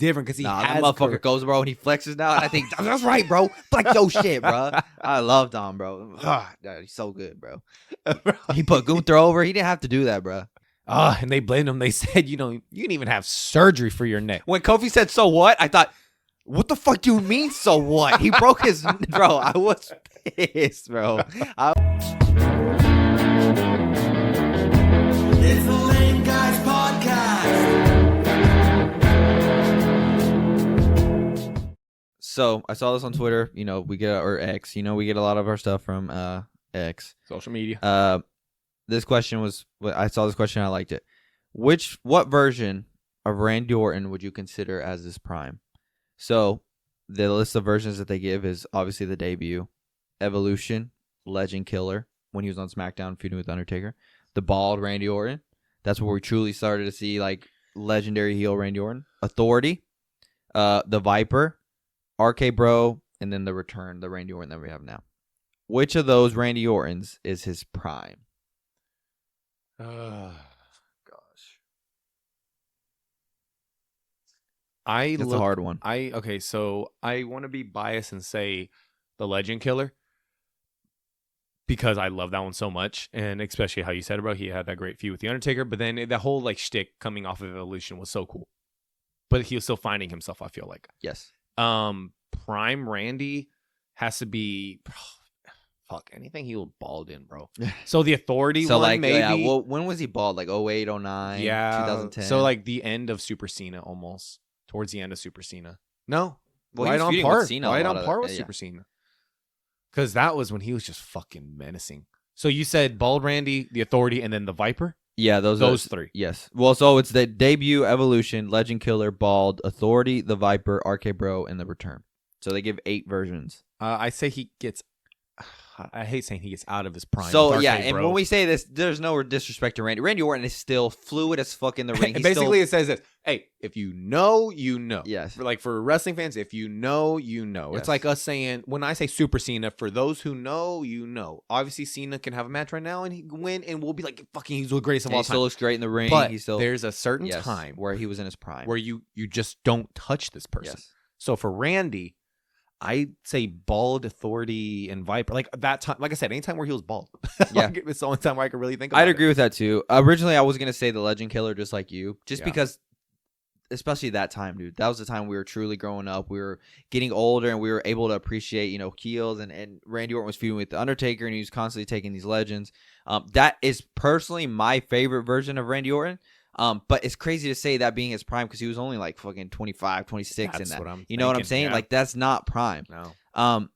different because he has that motherfucker goes, bro, and he flexes now. And I think that's right, bro. Flex your shit, bro. I love Dom, bro. He's so good, bro. He put Gunther over. He didn't have to do that, bro. And they blamed him. They said, you can even have surgery for your neck. When Kofi said, "So what?" I thought, what the fuck do you mean, so what? He broke his... Bro, I was pissed, bro. It's the Lame Guys Podcast. So, I saw this on Twitter. We get... Or X. We get a lot of our stuff from X. Social media. This question was... I saw this question. I liked it. What version of Randy Orton would you consider as his prime? So, the list of versions that they give is obviously the debut, Evolution, Legend Killer, when he was on SmackDown feuding with Undertaker, the bald Randy Orton. That's where we truly started to see like legendary heel Randy Orton. Authority, the Viper, RK Bro, and then the Return, the Randy Orton that we have now. Which of those Randy Ortons is his prime? That's a hard one. So I want to be biased and say the Legend Killer because I love that one so much, and especially how you said it, bro. He had that great feud with the Undertaker, but then the whole like shtick coming off of Evolution was so cool. But he was still finding himself. I feel like yes. Prime Randy has to be anything he was bald in, bro. So the Authority so one, like maybe. Yeah, well, when was he bald? Like 08, 09, yeah, 2010. So like the end of Super Cena almost. Towards the end of Super Cena. No. Well, right on par. Right on par with yeah. Super Cena. Because that was when he was just fucking menacing. So you said Bald Randy, the Authority, and then the Viper? Yeah, those three. Yes. Well, so it's the debut, Evolution, Legend Killer, Bald, Authority, the Viper, RK Bro, and the Return. So they give 8 versions. I say he gets... I hate saying he gets out of his prime. So, yeah, and when we say this, there's no disrespect to Randy. Randy Orton is still fluid as fuck in the ring. Basically, it says this. Hey, if you know, you know. Yes. For wrestling fans, if you know, you know. Yes. It's like us saying, when I say Super Cena, for those who know, you know. Obviously, Cena can have a match right now and he can win, and we'll be like, fucking, he's the greatest of all time. He still looks great in the ring. But there's a certain time where he was in his prime. Where you just don't touch this person. Yes. So for Randy... I'd say Bald, Authority, and Viper. Like that time, like I said, anytime where he was bald. Yeah. It's the only time where I could really think about it. I'd agree with that too. Originally, I was going to say the Legend Killer just like you. Just because, especially that time, dude. That was the time we were truly growing up. We were getting older and we were able to appreciate, heels. And Randy Orton was feuding with The Undertaker and he was constantly taking these legends. That is personally my favorite version of Randy Orton. But it's crazy to say that being his prime because he was only like fucking 25, 26 in that. You know what I'm saying? Yeah. Like that's not prime. No.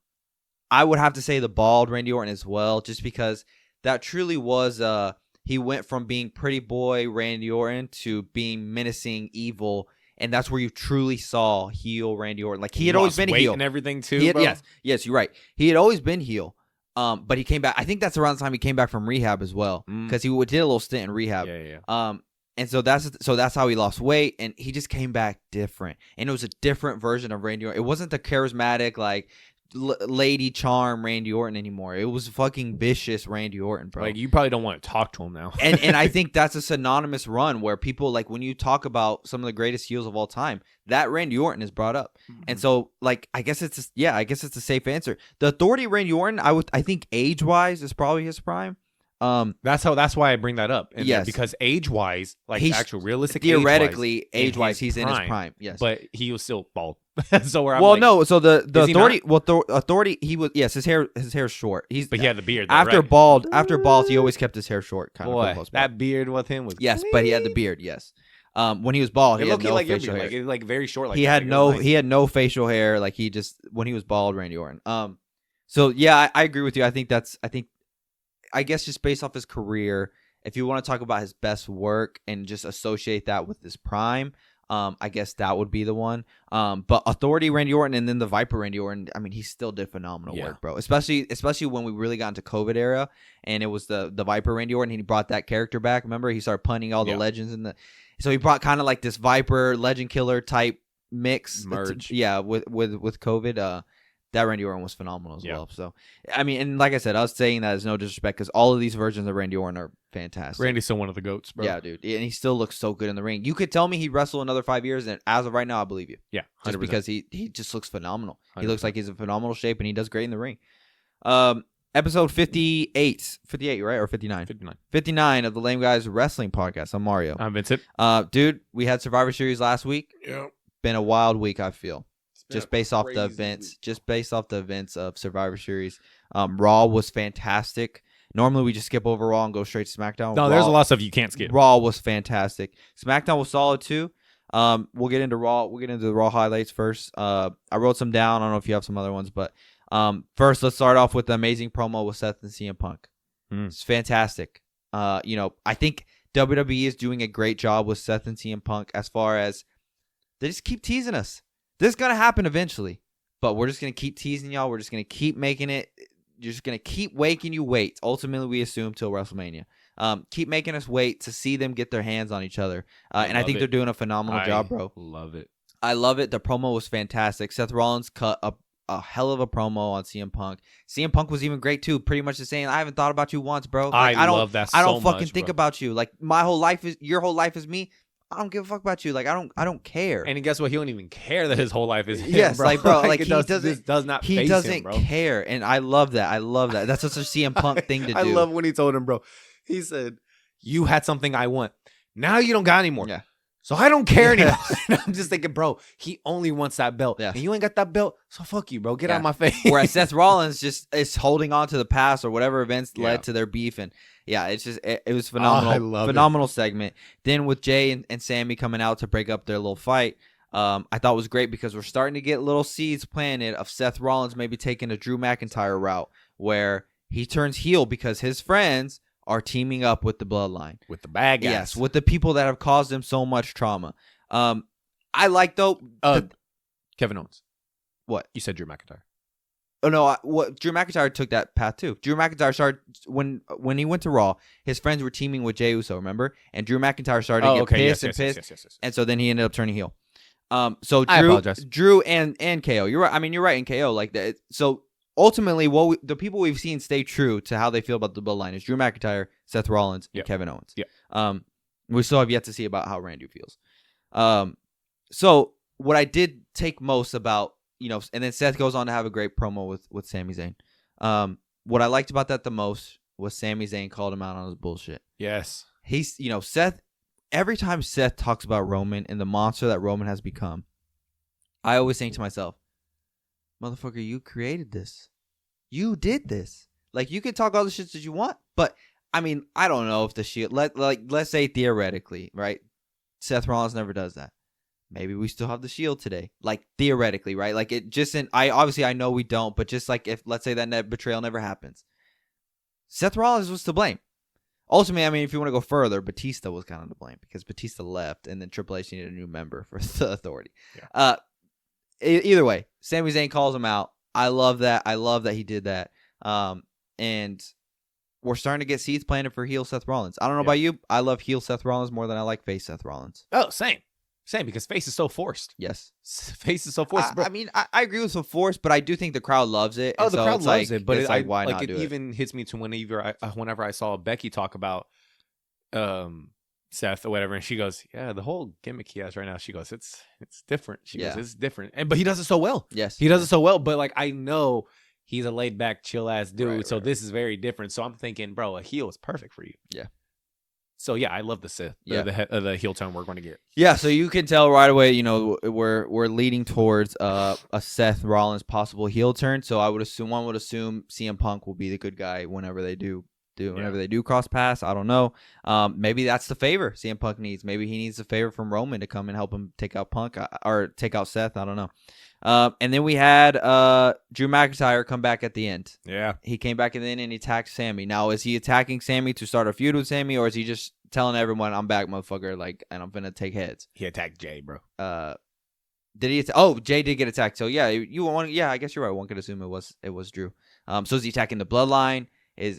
I would have to say the bald Randy Orton as well, just because that truly was he went from being pretty boy Randy Orton to being menacing, evil, and that's where you truly saw heel Randy Orton. Like he had always been heel and everything too. Bro. Yes, you're right. He had always been heel. But he came back. I think that's around the time he came back from rehab as well, because he did a little stint in rehab. Yeah. And so that's how he lost weight, and he just came back different. And it was a different version of Randy Orton. It wasn't the charismatic, like, lady charm Randy Orton anymore. It was fucking vicious Randy Orton, bro. Like, you probably don't want to talk to him now. and I think that's a synonymous run where people, like, when you talk about some of the greatest heels of all time, that Randy Orton is brought up. Mm-hmm. And so, like, I guess it's a safe answer. The Authority Randy Orton, I think age-wise is probably his prime. That's why I bring that up. Yes, because age-wise, like actual realistic, theoretically, age-wise, he's in his prime. Yes, but he was still bald. So the Authority, the Authority, he was his hair's short. He had the beard though, after right? bald, he always kept his hair short. That beard with him was but he had the beard. Yes, when he was bald, he had no facial hair. Like very short. Like he had no facial hair. Like he just when he was bald, Randy Orton. So yeah, I agree with you. I guess just based off his career, if you want to talk about his best work and just associate that with his prime, I guess that would be the one. But Authority Randy Orton and then the Viper Randy Orton, I mean, he still did phenomenal work, bro. Especially when we really got into COVID era and it was the Viper Randy Orton and he brought that character back. Remember, he started punting all the legends so he brought kind of like this Viper Legend Killer type mix merge. With COVID. that Randy Orton was phenomenal as Yeah. well. So, I mean, and like I said, I was saying that as no disrespect because all of these versions of Randy Orton are fantastic. Randy's still one of the goats, bro. Yeah, dude. And he still looks so good in the ring. You could tell me he'd wrestle another 5 years, and as of right now, I believe you. Yeah, 100%. Just because he just looks phenomenal. He 100%. looks like he's in phenomenal shape, and he does great in the ring. Episode 58, right? Or 59? 59 of the Lame Guys Wrestling Podcast. I'm Mario. I'm Vincent. Dude, we had Survivor Series last week. Yeah. Been a wild week, I feel. been Just a based off the crazy events. week. Just based off the events of Survivor Series. Raw was fantastic. Normally, we just skip over Raw and go straight to SmackDown. No, there's a lot of stuff you can't skip. Raw was fantastic. SmackDown was solid too. We'll get into Raw. We'll get into the Raw highlights first. I wrote some down. I don't know if you have some other ones, but first let's start off with the amazing promo with Seth and CM Punk. It's fantastic. I think WWE is doing a great job with Seth and CM Punk as far as they just keep teasing us. This is gonna happen eventually, but we're just gonna keep teasing y'all. We're just gonna keep making it. You're just gonna keep making you wait. Ultimately, we assume till WrestleMania. Keep making us wait to see them get their hands on each other. And I think they're doing a phenomenal job, bro. Love it. I love it. The promo was fantastic. Seth Rollins cut a hell of a promo on CM Punk. CM Punk was even great too. Pretty much just saying, I haven't thought about you once, bro. Like, I love that so I don't fucking much, think bro. about you. Like my whole life is your whole life is me. I don't give a fuck about you. Like I don't care. And guess what? He don't even care that his whole life is him, Yes, bro. like, bro, like, it he does, doesn't- this does not He face doesn't him, bro. care, and I love that. I love that. That's such a CM Punk thing to do. I love when he told him, bro. He said, "You had something I want. Now you don't got anymore. Yeah. So I don't care Yeah. anymore." And I'm just thinking, bro, he only wants that belt. Yeah. And you ain't got that belt, so fuck you, bro. Get out Yeah. of my face. Whereas Seth Rollins just is holding on to the past or whatever events Yeah. led to their beef, and yeah, it's just it was phenomenal. I love it. Phenomenal segment. Then with Jay and Sammy coming out to break up their little fight, I thought was great because we're starting to get little seeds planted of Seth Rollins maybe taking a Drew McIntyre route where he turns heel because his friends are teaming up with the Bloodline. With the bad guys. Yes, with the people that have caused him so much trauma. I like though. Kevin Owens. What? You said Drew McIntyre. Oh no! Drew McIntyre took that path too. Drew McIntyre started when he went to Raw. His friends were teaming with Jey Uso, remember? And Drew McIntyre started to get pissed and pissed, Yes. and so then he ended up turning heel. So I apologize. Drew and KO. You're right. I mean, you're right in KO like that. So ultimately, the people we've seen stay true to how they feel about the Bloodline is Drew McIntyre, Seth Rollins, and Yep. Kevin Owens. Yep. We still have yet to see about how Randy feels. So what I did take most about, and then Seth goes on to have a great promo with Sami Zayn. What I liked about that the most was Sami Zayn called him out on his bullshit. Yes. He's, Seth, every time Seth talks about Roman and the monster that Roman has become, I always think to myself, motherfucker, you created this. You did this. Like, you can talk all the shit that you want, but, I mean, I don't know if the Shield, let's say theoretically, right? Seth Rollins never does that. Maybe we still have the Shield today. Like, theoretically, right? Like, it just, I know we don't, but just like if, let's say that betrayal never happens. Seth Rollins was to blame. Ultimately, I mean, if you want to go further, Batista was kind of to blame because Batista left and then Triple H needed a new member for the Authority. Yeah. Either way, Sami Zayn calls him out. I love that. I love that he did that. And we're starting to get seeds planted for heel Seth Rollins. I don't know about you. I love heel Seth Rollins more than I like face Seth Rollins. Oh, same, because face is so forced. Yes. Face is so forced, bro. I mean, I agree with the force, but I do think the crowd loves it. Oh, and the so crowd it's loves like, it, but it's like, why not it do it? even hits me to whenever I saw Becky talk about Seth or whatever, and she goes, "Yeah, the whole gimmick he has right now." She goes, "It's different." She goes, "It's different," but he does it so well. Yes, He does it so well. But like, I know he's a laid back, chill ass dude, Right, so right. this is very different. So I'm thinking, bro, a heel is perfect for you. Yeah. So yeah, I love the Sith. Yeah. The heel tone we're going to get. Yeah, so you can tell right away, we're leading towards a Seth Rollins possible heel turn. So one would assume CM Punk will be the good guy whenever they do cross paths. I don't know. Maybe that's the favor CM Punk needs. Maybe he needs a favor from Roman to come and help him take out Punk or take out Seth. I don't know. And then we had Drew McIntyre come back at the end. Yeah. He came back at the end and he attacked Sammy. Now, is he attacking Sammy to start a feud with Sammy, or is he just telling everyone, "I'm back, motherfucker," like, and I'm gonna take heads? He attacked Jay, bro. Did he? Jay did get attacked. So yeah, yeah, I guess you're right. One could assume it was Drew. So is he attacking the Bloodline? I don't He's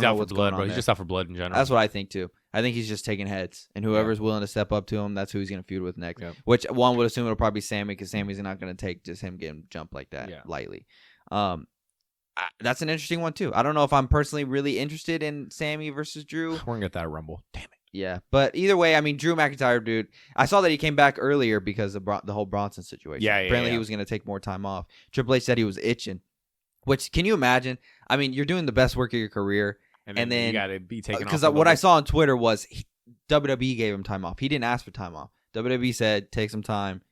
know out for what's blood, going on bro. He's there. just out for blood in general. That's what I think too. I think he's just taking heads, and whoever's willing to step up to him, that's who he's going to feud with next. Yep. Which one would assume it'll probably be Sammy, because Sammy's not going to take just him getting jumped like that lightly. That's an interesting one too. I don't know if I'm personally really interested in Sammy versus Drew. We're gonna get that Rumble. Damn it. Yeah, but either way, I mean, Drew McIntyre, dude. I saw that he came back earlier because of the whole Bronson situation. Yeah, Apparently, he was going to take more time off. Triple H said he was itching. Which, can you imagine? I mean, you're doing the best work of your career, and then you gotta be taken off. Because what I saw on Twitter was WWE gave him time off. He didn't ask for time off. WWE said, take some time.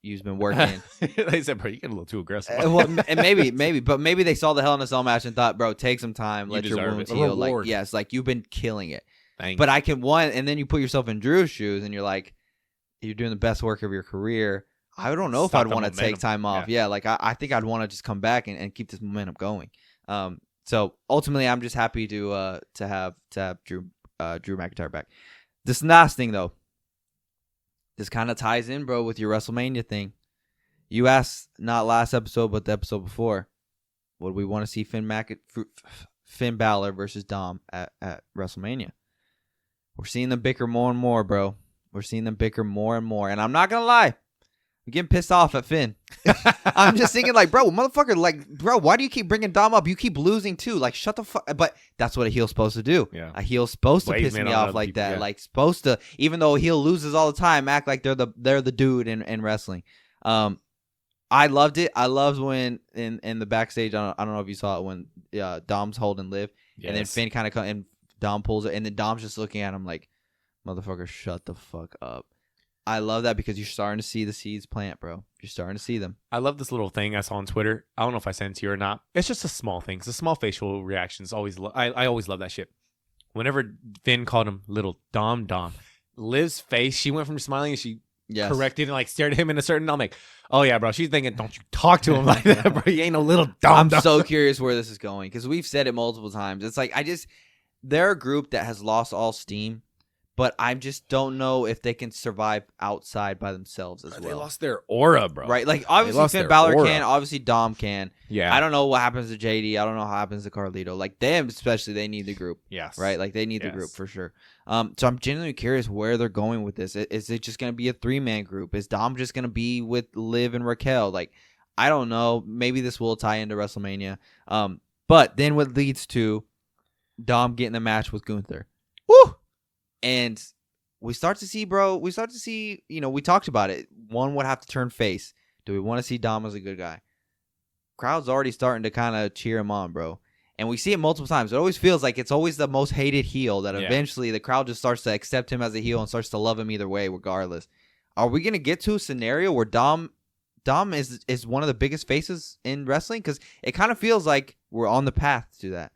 You've been working. They said, bro, you get a little too aggressive. Well, and maybe they saw the Hell in a Cell match and thought, bro, take some time, let your wounds heal. Like, yes, like you've been killing it. But I can and then you put yourself in Drew's shoes, and you're like, you're doing the best work of your career. I don't know if I'd want to take time off. Yeah, like I think I'd want to just come back and keep this momentum going. So ultimately, I'm just happy to have Drew McIntyre back. This last thing though, this kind of ties in, bro, with your WrestleMania thing. You asked not last episode, but the episode before, would we want to see Finn Balor versus Dom at WrestleMania? We're seeing them bicker more and more, bro. We're seeing them bicker more and more. And I'm not going to lie. I'm getting pissed off at Finn. I'm just thinking like, bro, motherfucker, like, bro, why do you keep bringing Dom up? You keep losing too. Like, shut the fuck. But that's what a heel's supposed to do. Yeah. A heel's supposed to piss me off like that. Yeah. Like, supposed to, even though a heel loses all the time, act like they're the dude in wrestling. I loved it. I loved when in the backstage, I don't know if you saw it, when Dom's holding Liv. Yes. And then Finn kind of and Dom pulls it, and then Dom's just looking at him like, motherfucker, shut the fuck up. I love that because you're starting to see the seeds plant, bro. You're starting to see them. I love this little thing I saw on Twitter. I don't know if I sent it to you or not. It's just a small thing. It's a small facial reaction. It's always I always love that shit. Whenever Finn called him little Dom, Liv's face, she went from smiling and she corrected and like stared at him in a certain. I'm like, oh yeah, bro. She's thinking, don't you talk to him like that, bro. You ain't no little Dom. I'm so curious where this is going because we've said it multiple times. It's like they're a group that has lost all steam, but I just don't know if they can survive outside by themselves as well. They lost their aura, bro. Right? Like, obviously Finn Balor can. Obviously Dom can. Yeah. I don't know what happens to JD. I don't know what happens to Carlito. Like, them especially, they need the group. Yes. Right? Like, they need the group for sure. So I'm genuinely curious where they're going with this. Is it just going to be a 3-man group? Is Dom just going to be with Liv and Raquel? Like, I don't know. Maybe this will tie into WrestleMania. But then what leads to Dom getting the match with Gunther. Woo! And we start to see, we talked about it. One would have to turn face. Do we want to see Dom as a good guy? Crowd's already starting to kind of cheer him on, bro. And we see it multiple times. It always feels like it's always the most hated heel that eventually the crowd just starts to accept him as a heel and starts to love him either way, regardless. Are we going to get to a scenario where Dom is one of the biggest faces in wrestling? Because it kind of feels like we're on the path to that.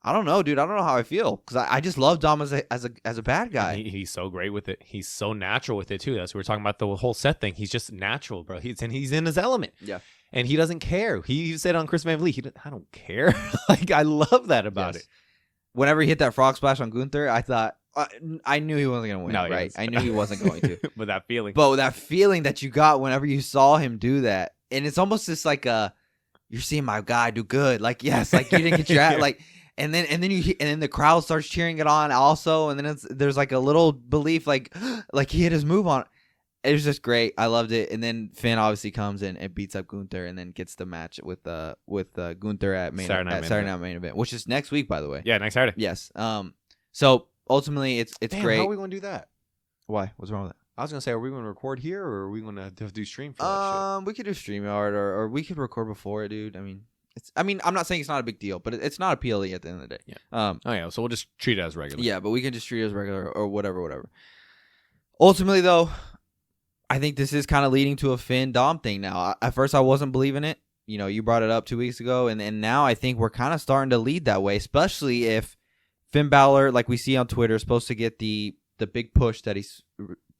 I don't know, dude. I don't know how I feel because I just love Dom as a bad guy. He's so great with it. He's so natural with it too. That's what we're talking about, the whole set thing. He's just natural, bro. He's in his element. Yeah, and he doesn't care. He said on Chris Van Vliet, I don't care. Like, I love that about it. Whenever he hit that frog splash on Gunther, I thought I knew he wasn't gonna win. No, right? I knew he wasn't going to. But that feeling that you got whenever you saw him do that, and it's almost just like you're seeing my guy do good. Like, yes, like you didn't get your like. And then the crowd starts cheering it on also, and then there's like a little belief like he hit his move on. It was just great. I loved it. And then Finn obviously comes in and beats up Gunther, and then gets the match with Gunther at Saturday Night Main Event, which is next week, by the way. Yeah, next Saturday. Yes. So ultimately, it's Damn, great. How are we going to do that? Why? What's wrong with that? I was going to say, are we going to record here, or are we going to do stream for that shit? We could do StreamYard, or we could record before it, dude. I mean, I'm not saying it's not a big deal, but it's not a PLE at the end of the day. Yeah. So we'll just treat it as regular. Yeah, but we can just treat it as regular or whatever. Ultimately, though, I think this is kind of leading to a Finn Dom thing now. At first, I wasn't believing it. You know, you brought it up 2 weeks ago, and now I think we're kind of starting to lead that way, especially if Finn Balor, like we see on Twitter, is supposed to get the big push that he's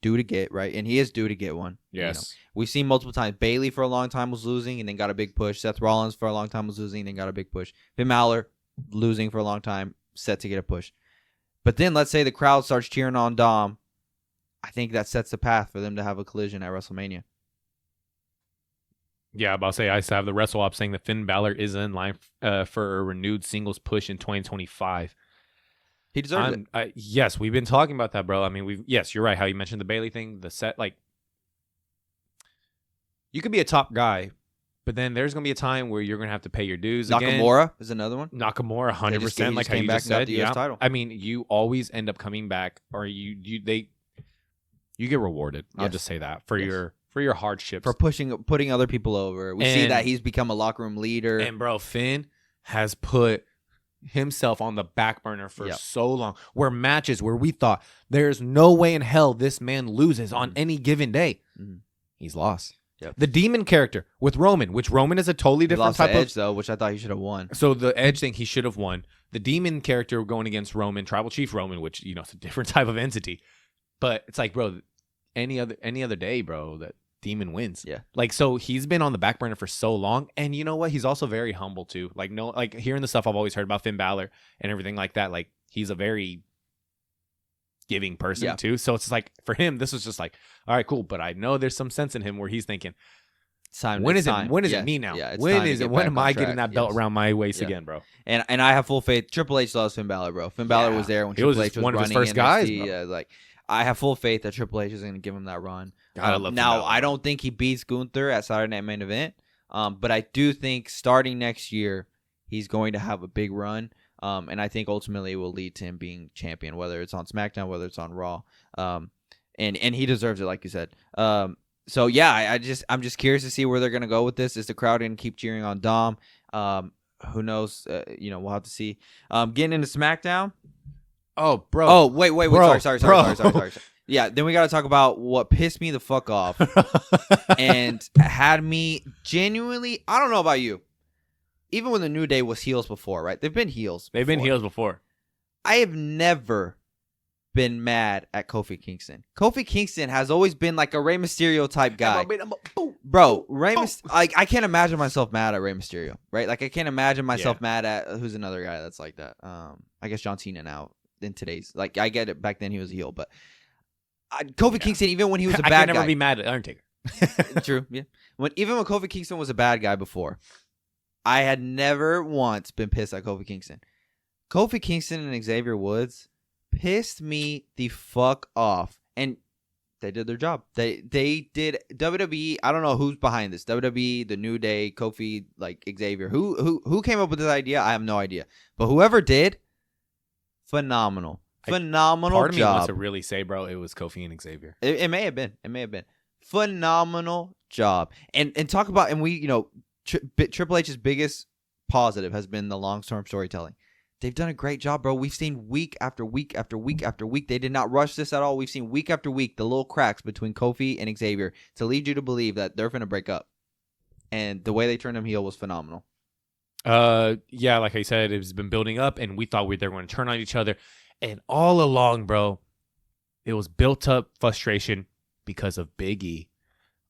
due to get, right? And he is due to get one. Yes. You know, we've seen multiple times. Bailey for a long time was losing and then got a big push. Seth Rollins for a long time was losing and then got a big push. Finn Balor losing for a long time, set to get a push. But then let's say the crowd starts cheering on Dom. I think that sets the path for them to have a collision at WrestleMania. Yeah, about to say, I used to have the Wrestle Op saying that Finn Balor is in line for a renewed singles push in 2025. He deserves it. Yes, we've been talking about that, bro. I mean, yes, you're right. How you mentioned the Bailey thing, the set, like, you could be a top guy, but then there's gonna be a time where you're gonna have to pay your dues again. Nakamura is another one. Nakamura, 100%, like how you back just and got said. the US title. I mean, you always end up coming back, or you get rewarded. I'll Yes. just say that for your hardships. For putting other people over. We see And- that he's become a locker room leader. And bro, Finn has put himself on the back burner for Yep. so long. Where matches where we thought there's no way in hell this man loses on any given day, he's lost. Yep. The demon character with Roman, which Roman is a totally He different lost type the of. Edge though, which I thought he should have won. So the Edge thing he should have won. The demon character going against Roman, Tribal Chief Roman, which it's a different type of entity. But it's like, bro, any other day, bro, that demon wins. Yeah. Like, so he's been on the back burner for so long, and you know what? He's also very humble too. Like, hearing the stuff I've always heard about Finn Balor and everything like that. Like, he's a very giving person too. So it's like for him, this was just like, all right, cool. But I know there's some sense in him where he's thinking, when is it me now? Yeah, when am I getting that belt Yes. around my waist again, bro? And I have full faith. Triple H loves Finn Balor, bro. Finn Balor was there when He was Triple H just was one of his running first guys, NXT. bro. Yeah, like I have full faith that Triple H is going to give him that run. God, I love Finn now Balor. I don't think he beats Gunther at Saturday Night Main Event, but I do think starting next year he's going to have a big run. And I think ultimately it will lead to him being champion, whether it's on SmackDown, whether it's on Raw. And he deserves it, like you said. So yeah, I'm just curious to see where they're gonna go with this. Is the crowd gonna keep cheering on Dom? Who knows? We'll have to see. Getting into SmackDown. Oh, bro. Oh, wait. Bro, Sorry. bro. Yeah, then we got to talk about what pissed me the fuck off and had me genuinely. I don't know about you. Even when the New Day was heels before, right? They've been heels. They've been before. heels before. I have never been mad at Kofi Kingston. Kofi Kingston has always been like a Rey Mysterio type guy. Bro, like I can't imagine myself mad at Rey Mysterio, right? Like I can't imagine myself mad at who's another guy that's like that. I guess John Cena now in today's, like, I get it, back then he was a heel, but Kofi Kingston, even when he was a bad guy, I can never be mad at Undertaker. True, yeah. Even when Kofi Kingston was a bad guy before, I had never once been pissed at Kofi Kingston. Kofi Kingston and Xavier Woods pissed me the fuck off, and they did their job. They did. WWE. I don't know who's behind this. WWE, the New Day, Kofi, like Xavier. Who came up with this idea? I have no idea. But whoever did, phenomenal job. Part of me wants to really say, bro, it was Kofi and Xavier. It may have been. Phenomenal job. And talk about, and we, Triple H's biggest positive has been the long storm storytelling. They've done a great job, bro. We've seen week after week after week after week. They did not rush this at all. We've seen week after week the little cracks between Kofi and Xavier to lead you to believe that they're going to break up. And the way they turned him heel was phenomenal. Yeah, like I said, it's been building up, and we thought they were going to turn on each other. And all along, bro, it was built up frustration because of Big E.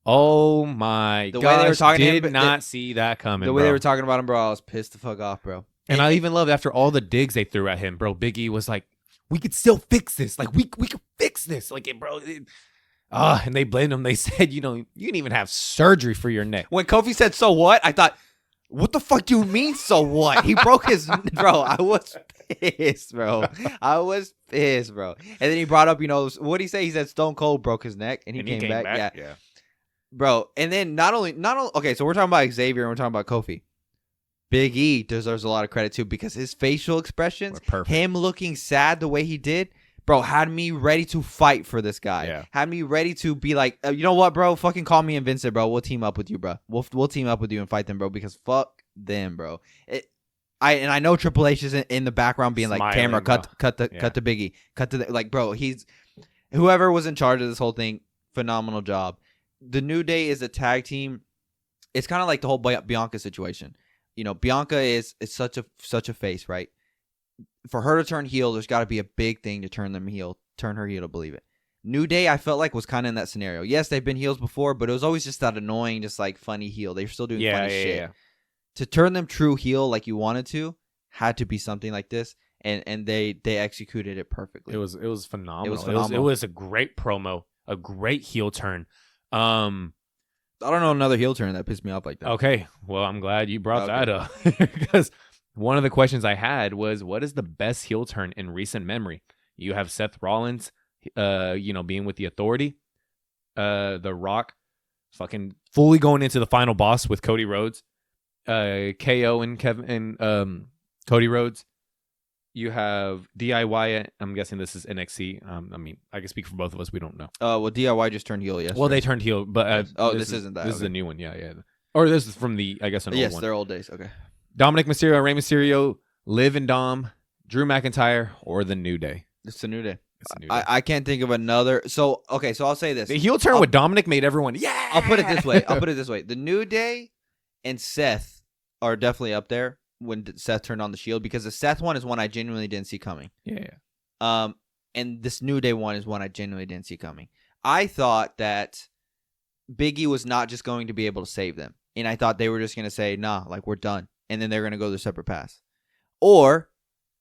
Oh my god! The way they were talking to him, did not see that coming. The way bro. they were talking about him, bro, I was pissed the fuck off, bro. And I even loved after all the digs they threw at him, bro. Big E was like, "We could still fix this. Like we could fix this. Like, bro." And they blamed him. They said, you can even have surgery for your neck. When Kofi said, "So what?" I thought, "What the fuck do you mean, so what?" He broke his bro. I was pissed, bro. And then he brought up, what did he say? He said Stone Cold broke his neck, and he came back. Yeah, bro. And then not only. Okay, so we're talking about Xavier and we're talking about Kofi. Big E deserves a lot of credit too because his facial expressions, him looking sad the way he did, bro, had me ready to fight for this guy. Yeah. Had me ready to be like, you know what, bro? Fucking call me and Vincent, bro. We'll team up with you, bro. We'll team up with you and fight them, bro. Because fuck them, bro. I know Triple H is in the background being like, camera, cut the Big E, like, bro. He's whoever was in charge of this whole thing. Phenomenal job. The New Day is a tag team. It's kind of like the whole Bianca situation. Bianca is such a face, right? For her to turn heel, there's got to be a big thing to turn her heel to believe it. New Day, I felt like was kind of in that scenario. Yes, they've been heels before, but it was always just that annoying, just like funny heel. They're still doing funny shit. Yeah. To turn them true heel like you wanted to, had to be something like this, and they executed it perfectly. It was phenomenal. It was a great promo, a great heel turn. I don't know another heel turn that pissed me off like that. Okay, well, I'm glad you brought that up because one of the questions I had was, what is the best heel turn in recent memory? You have Seth Rollins, being with the Authority, The Rock, fucking fully going into the final boss with Cody Rhodes, KO and Kevin and Cody Rhodes. You have DIY. I'm guessing this is NXT. I can speak for both of us. We don't know. Well, DIY just turned heel yesterday. Well, they turned heel, but this isn't that. This is okay. a new one. Yeah. Or this is from the, I guess, an old Yes, one. they're old days. Okay. Dominic Mysterio, Rey Mysterio, Liv and Dom, Drew McIntyre, or The New Day. It's a new day. It's a new day. I can't think of another. So I'll say this. The heel turn with Dominic made everyone. Yeah. I'll put it this way. The New Day and Seth are definitely up there when Seth turned on the Shield, because the Seth one is one I genuinely didn't see coming. Yeah. And this New Day one is one I genuinely didn't see coming. I thought that Big E was not just going to be able to save them, and I thought they were just going to say, "Nah, like we're done," and then they're going to go their separate paths. Or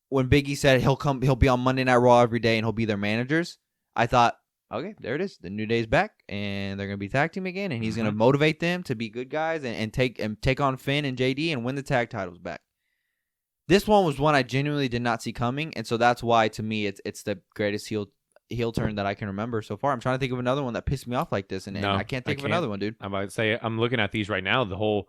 when Big E said he'll be on Monday Night Raw every day and he'll be their managers, I thought, okay, there it is. The New Day's back, and they're going to be tag team again, and he's going to motivate them to be good guys and take on Finn and JD and win the tag titles back. This one was one I genuinely did not see coming, and so that's why, to me, it's the greatest heel turn that I can remember so far. I'm trying to think of another one that pissed me off like this, and I can't think of another one, dude. I'm about to say, I'm looking at these right now. The whole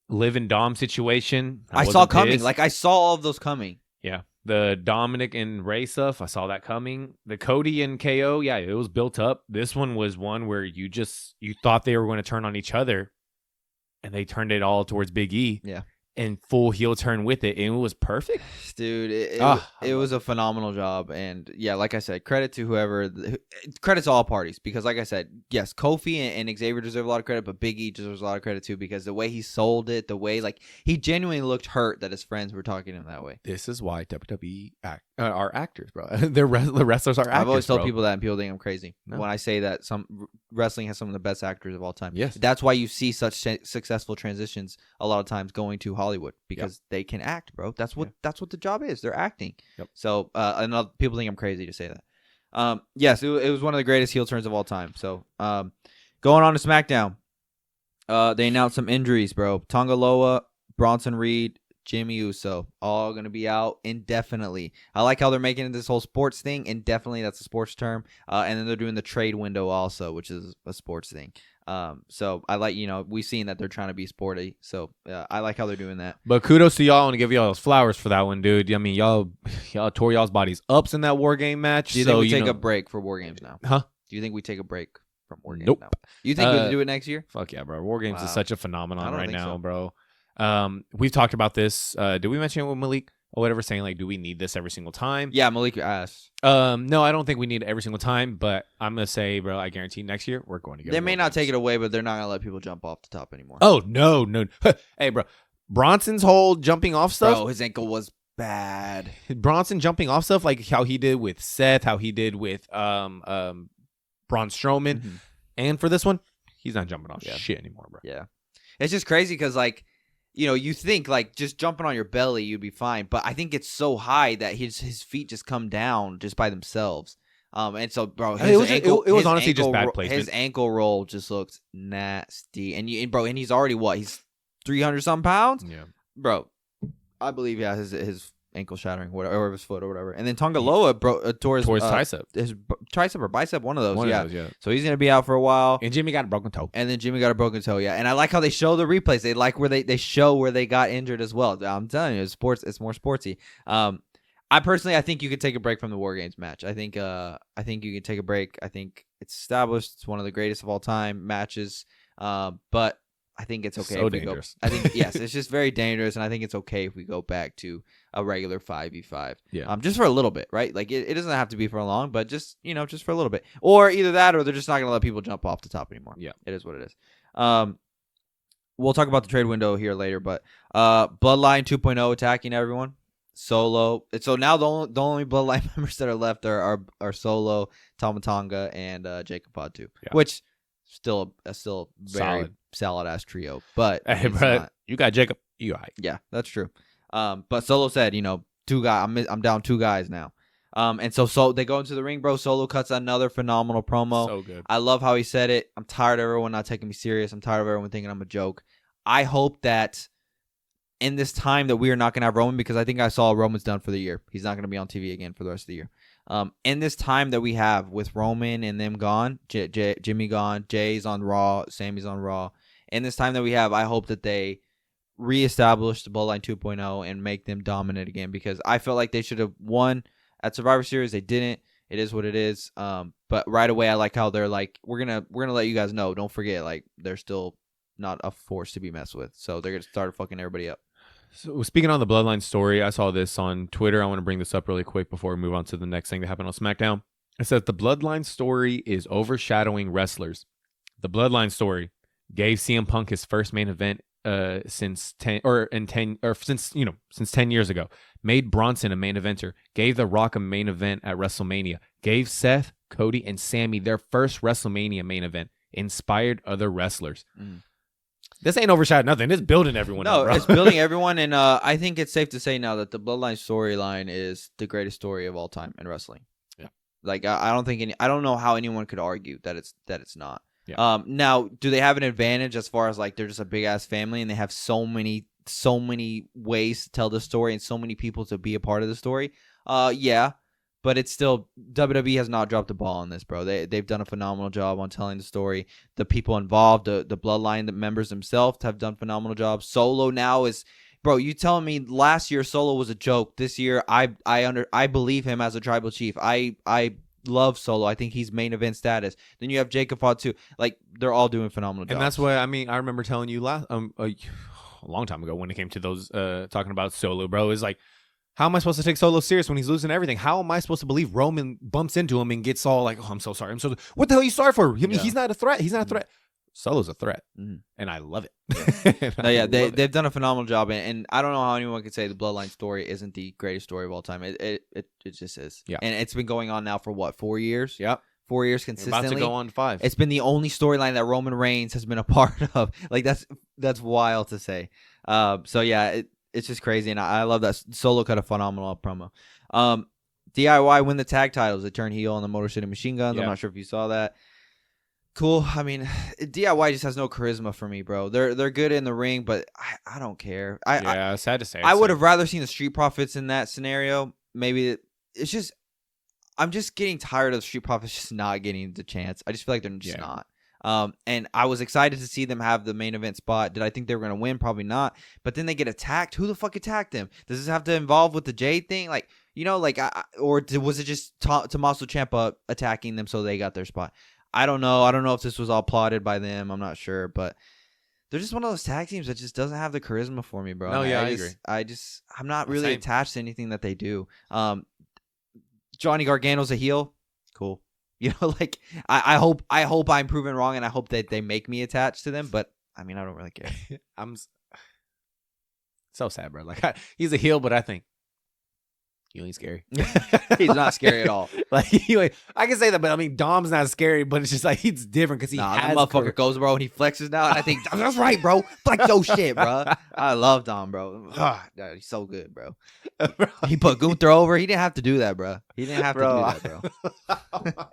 Liv and Dom situation. I saw coming. Like, I saw all of those coming. Yeah. The Dominic and Ray stuff, I saw that coming. The Cody and KO, yeah, it was built up. This one was one where you thought they were going to turn on each other, and they turned it all towards Big E. Yeah. And full heel turn with it, and it was perfect. Dude, it was a phenomenal job. And yeah, like I said, credit to credit to all parties, because like I said, yes, Kofi and Xavier deserve a lot of credit, but Big E deserves a lot of credit too, because the way he sold it, the way he genuinely looked hurt that his friends were talking to him that way. This is why WWE are actors, bro. The wrestlers are actors. I've always told bro. people that, and people think I'm crazy No. when I say that some wrestling has some of the best actors of all time. Yes. That's why you see such successful transitions a lot of times going to Hollywood, because they can act, bro. That's what the job is. They're acting. Yep. So people think I'm crazy to say that. Yes, it was one of the greatest heel turns of all time. So going on to SmackDown, they announced some injuries, bro. Tonga Loa, Bronson Reed, Jimmy Uso, all going to be out indefinitely. I like how they're making it this whole sports thing. Indefinitely, that's a sports term. And then they're doing the trade window also, which is a sports thing. So I like, we've seen that they're trying to be sporty. So I like how they're doing that. But kudos to y'all, and give y'all those flowers for that one, dude. I mean, y'all tore y'all's bodies ups in that War Game match. Do you think we take a break for War Games now? Huh? Do you think we take a break from War Games Nope. now? You think we'll do it next year? Fuck yeah, bro. War Games Wow. is such a I phenomenon don't right think now, so. bro. We've talked about this. Did we mention it with Malik or whatever, saying like, do we need this every single time? Yeah, Malik asked. No, I don't think we need it every single time, but I'm gonna say, bro, I guarantee next year we're going to get. They may not take it away, but they're not gonna let people jump off the top anymore. Oh no. Hey, bro, Bronson's whole jumping off stuff. Bro, his ankle was bad. Bronson jumping off stuff, like how he did with Seth, how he did with Braun Strowman, Mhm. and for this one, he's not jumping off Yeah. shit anymore, bro. Yeah. It's just crazy because, you think, just jumping on your belly, you'd be fine. But I think it's so high that his feet just come down just by themselves. And so, bro, It was honestly just bad placement. His ankle roll just looks nasty. And he's already what? He's 300-something pounds? Yeah. Bro, I believe, yeah, his ankle shattering, or his foot or whatever. And then Tonga Loa tore his tricep. His tricep or bicep, one of those. One of those, yeah. So he's going to be out for a while. And Jimmy got a broken toe. And then Jimmy got a broken toe, yeah. And I like how they show the replays. They like where they show where they got injured as well. I'm telling you, it's more sportsy. I think you could take a break from the War Games match. I think you can take a break. I think it's established. It's one of the greatest of all time matches. But I think it's okay. So if we dangerous. I think yes, it's just very dangerous, and I think it's okay if we go back to a regular 5v5. Yeah. Just for a little bit, right? Like it doesn't have to be for long, but just just for a little bit, or either that, or they're just not gonna let people jump off the top anymore. Yeah. It is what it is. We'll talk about the trade window here later, but Bloodline 2.0 attacking everyone. Solo. So now the only Bloodline members that are left are Solo, Tama Tonga, and Jacob Fatu, which still very solid ass trio. But Hey, bro, you got Jacob. You all right. yeah, that's true. But Solo said, two guys. I'm down two guys now. And so they go into the ring, bro. Solo cuts another phenomenal promo. So good. I love how he said it. I'm tired of everyone not taking me serious. I'm tired of everyone thinking I'm a joke. I hope that in this time that we are not going to have Roman, because I think I saw Roman's done for the year. He's not going to be on TV again for the rest of the year. In this time that we have with Roman and them gone, Jimmy gone, Jay's on Raw, Sammy's on Raw. In this time that we have, I hope that they reestablish the Bloodline 2.0 and make them dominant again, because I felt like they should have won at Survivor Series. They didn't. It is what it is. But right away, I like how they're like, we're gonna let you guys know. Don't forget, like, they're still not a force to be messed with. So they're gonna start fucking everybody up. So speaking on the Bloodline story, I saw this on Twitter. I want to bring this up really quick before we move on to the next thing that happened on SmackDown. It says the Bloodline story is overshadowing wrestlers. The Bloodline story gave CM Punk his first main event since 10 years ago. Made Bronson a main eventer. Gave The Rock a main event at WrestleMania. Gave Seth, Cody, and Sammy their first WrestleMania main event. Inspired other wrestlers. This ain't overshadowed nothing. It's building everyone. No, up, bro. it's building everyone, and I think it's safe to say now that the Bloodline storyline is the greatest story of all time in wrestling. Yeah, like I don't know how anyone could argue that it's not. Yeah. Now, do they have an advantage as far as like they're just a big ass family and they have so many ways to tell the story and so many people to be a part of the story? Yeah. But it's still, WWE has not dropped the ball on this, bro. They've done a phenomenal job on telling the story. The people involved, the Bloodline, the members themselves have done phenomenal jobs. Solo now is, bro, you telling me last year Solo was a joke. This year, I believe him as a tribal chief. I love Solo. I think he's main event status. Then you have Jacob Fatu. Like, they're all doing phenomenal jobs. And that's why, I mean, I remember telling you a long time ago when it came to those talking about Solo, bro, is like, how am I supposed to take Solo serious when he's losing everything? How am I supposed to believe Roman bumps into him and gets all like, oh, I'm so sorry. What the hell are you sorry for? I mean, he's not a threat. He's not a threat. Solo's a threat. And I love it. They've done a phenomenal job. And I don't know how anyone could say the Bloodline story isn't the greatest story of all time. It just is. Yeah. And it's been going on now for what, 4 years? Yep. 4 years consistently. We're about to go on 5. It's been the only storyline that Roman Reigns has been a part of. Like, that's wild to say. So yeah, it's just crazy, and I love that. Solo cut a phenomenal promo. DIY win the tag titles. They turn heel on the Motor City Machine Guns. Yeah. I'm not sure if you saw that. Cool. I mean, DIY just has no charisma for me, bro. They're good in the ring, but I don't care. Sad to say. I would have rather seen the Street Profits in that scenario. Maybe it's just I'm just getting tired of the Street Profits just not getting the chance. I just feel like they're just not. And I was excited to see them have the main event spot. Did I think they were going to win? Probably not. But then they get attacked. Who the fuck attacked them? Does this have to involve with the Jade thing? Like, you know, like, or was it just Tommaso Ciampa attacking them so they got their spot? I don't know. I don't know if this was all plotted by them. I'm not sure. But they're just one of those tag teams that just doesn't have the charisma for me, bro. No, yeah, I agree. I'm not really attached to anything that they do. Johnny Gargano's a heel. Cool. You know, like I hope I'm proven wrong, and I hope that they make me attached to them. But I mean, I don't really care. I'm so sad, bro. Like he's a heel, but I think he ain't scary. He's not scary at all. Like I can say that, but I mean, Dom's not scary, but it's just like he's different because that motherfucker goes, bro, and he flexes now, and I think that's right, bro. Flex your shit, bro. I love Dom, bro. He's so good, bro. He put Gunther over. He didn't have to do that, bro. He didn't have to do that, bro.